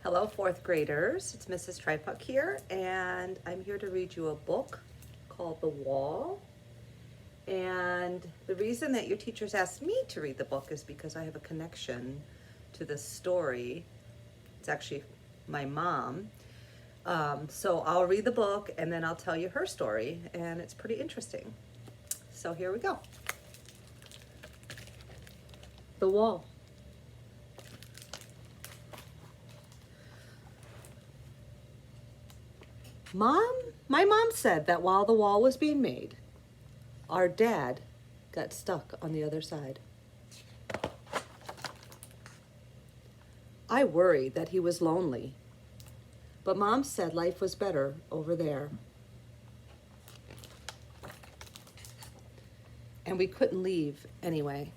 Hello, fourth graders. It's Mrs. Tripuck here, and I'm here to read you a book called The Wall. And the reason that your teachers asked me to read the book is because I have a connection to this story. It's actually my mom. So I'll read the book and then I'll tell you her story, and it's pretty interesting. So here we go. The Wall. My mom said that while the wall was being made, our dad got stuck on the other side. I worried that he was lonely, but Mom said life was better over there. And we couldn't leave anyway.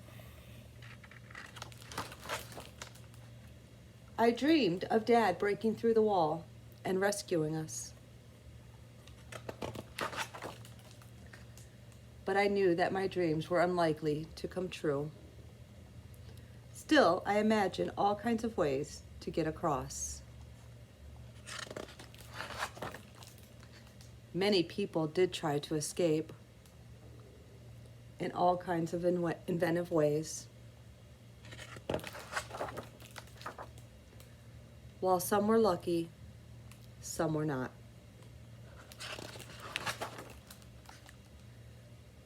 I dreamed of Dad breaking through the wall and rescuing us. But I knew that my dreams were unlikely to come true. Still, I imagined all kinds of ways to get across. Many people did try to escape in all kinds of inventive ways. While some were lucky, some were not.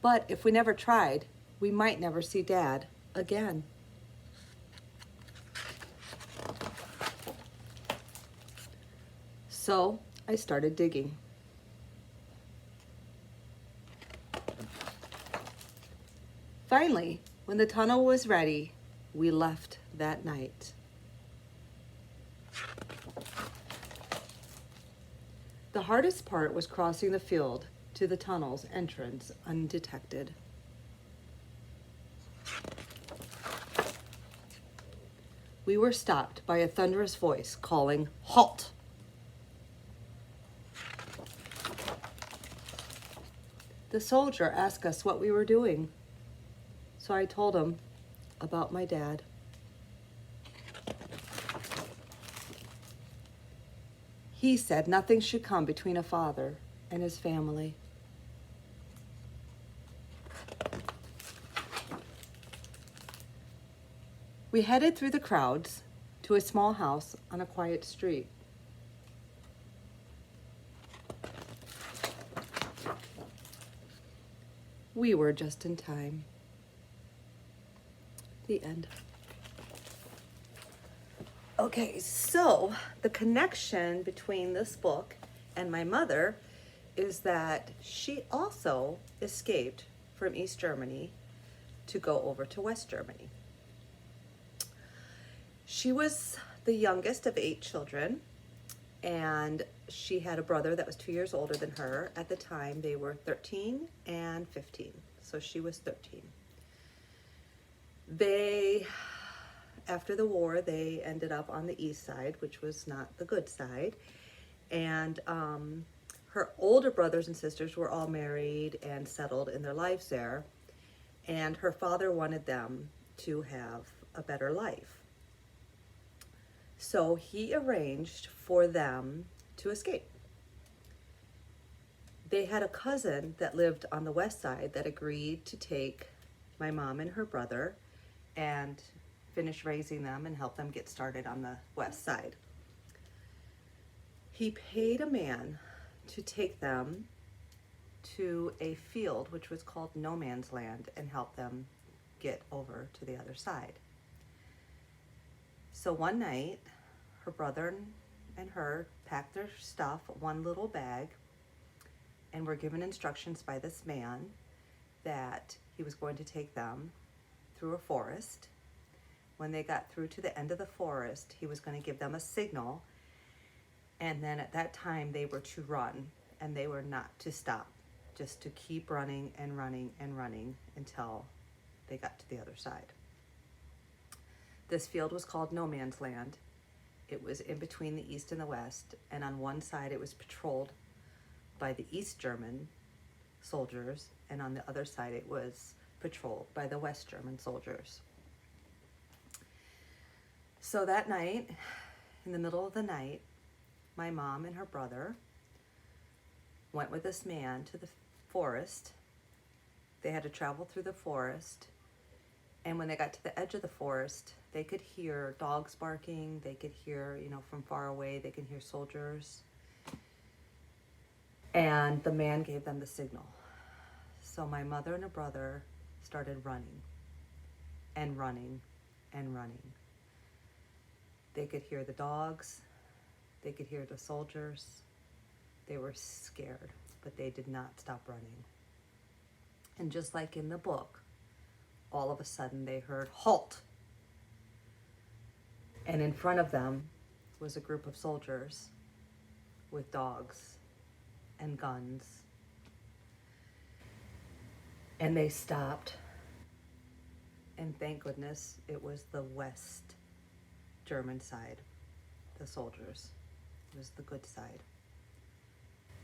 But if we never tried, we might never see Dad again. So I started digging. Finally, when the tunnel was ready, we left that night. The hardest part was crossing the field to the tunnel's entrance undetected. We were stopped by a thunderous voice calling, "Halt!" The soldier asked us what we were doing, so I told him about my dad. He said nothing should come between a father and his family. We headed through the crowds to a small house on a quiet street. We were just in time. The end. Okay, so the connection between this book and my mother is that she also escaped from East Germany to go over to West Germany. She was the youngest of 8 children, and she had a brother that was 2 years older than her. At the time, they were 13 and 15, so she was 13. After the war, they ended up on the east side, which was not the good side, and her older brothers and sisters were all married and settled in their lives there, and her father wanted them to have a better life. So he arranged for them to escape. They had a cousin that lived on the west side that agreed to take my mom and her brother and finish raising them and help them get started on the west side. He paid a man to take them to a field which was called No Man's Land and help them get over to the other side. So one night, her brother and her packed their stuff, one little bag, and were given instructions by this man that he was going to take them through a forest. When they got through to the end of the forest, he was going to give them a signal, and then at that time they were to run, and they were not to stop, just to keep running and running and running until they got to the other side. This field was called No Man's Land. It was in between the East and the West, and on one side it was patrolled by the East German soldiers, and on the other side it was patrolled by the West German soldiers. So that night, in the middle of the night, my mom and her brother went with this man to the forest. They had to travel through the forest. And when they got to the edge of the forest, they could hear dogs barking. They could hear, from far away, they could hear soldiers. And the man gave them the signal. So my mother and her brother started running and running and running. They could hear the dogs. They could hear the soldiers. They were scared, but they did not stop running. And just like in the book, all of a sudden they heard, "Halt!" And in front of them was a group of soldiers with dogs and guns. And they stopped. And thank goodness it was the West German side, the soldiers. It was the good side.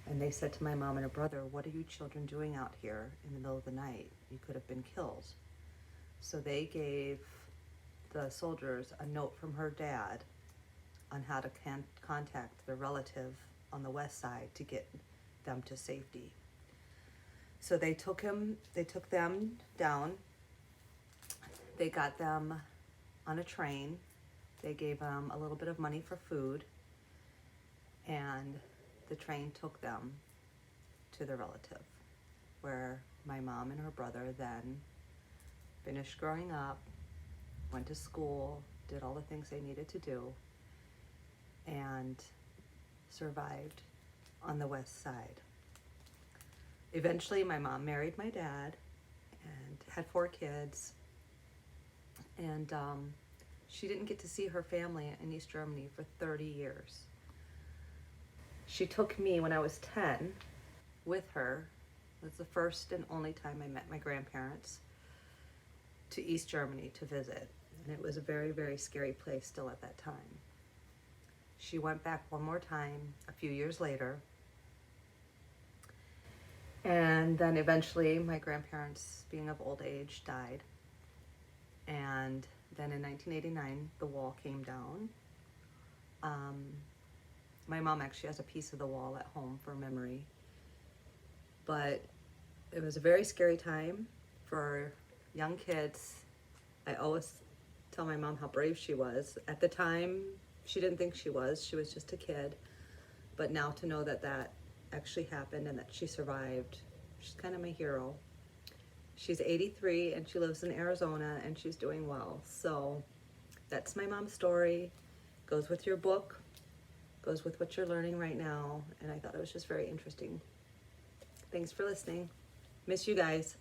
And they said to my mom and her brother, "What are you children doing out here in the middle of the night? You could have been killed." So they gave the soldiers a note from her dad on how to contact their relative on the west side to get them to safety. So they took them down. They got them on a train. They gave them a little bit of money for food, and the train took them to the relative, where my mom and her brother then finished growing up, went to school, did all the things they needed to do, and survived on the west side. Eventually, my mom married my dad and had 4 kids, and she didn't get to see her family in East Germany for 30 years. She took me when I was 10 with her. It was the first and only time I met my grandparents, to East Germany to visit. And it was a very, very scary place still at that time. She went back one more time a few years later. And then eventually my grandparents, being of old age, died. And then in 1989, the wall came down. My mom actually has a piece of the wall at home for memory. But it was a very scary time for young kids. I always tell my mom how brave she was. At the time, she didn't think she was just a kid. But now to know that that actually happened and that she survived, she's kind of my hero. She's 83 and she lives in Arizona and she's doing well. So that's my mom's story. Goes with your book, goes with what you're learning right now. And I thought it was just very interesting. Thanks for listening. Miss you guys.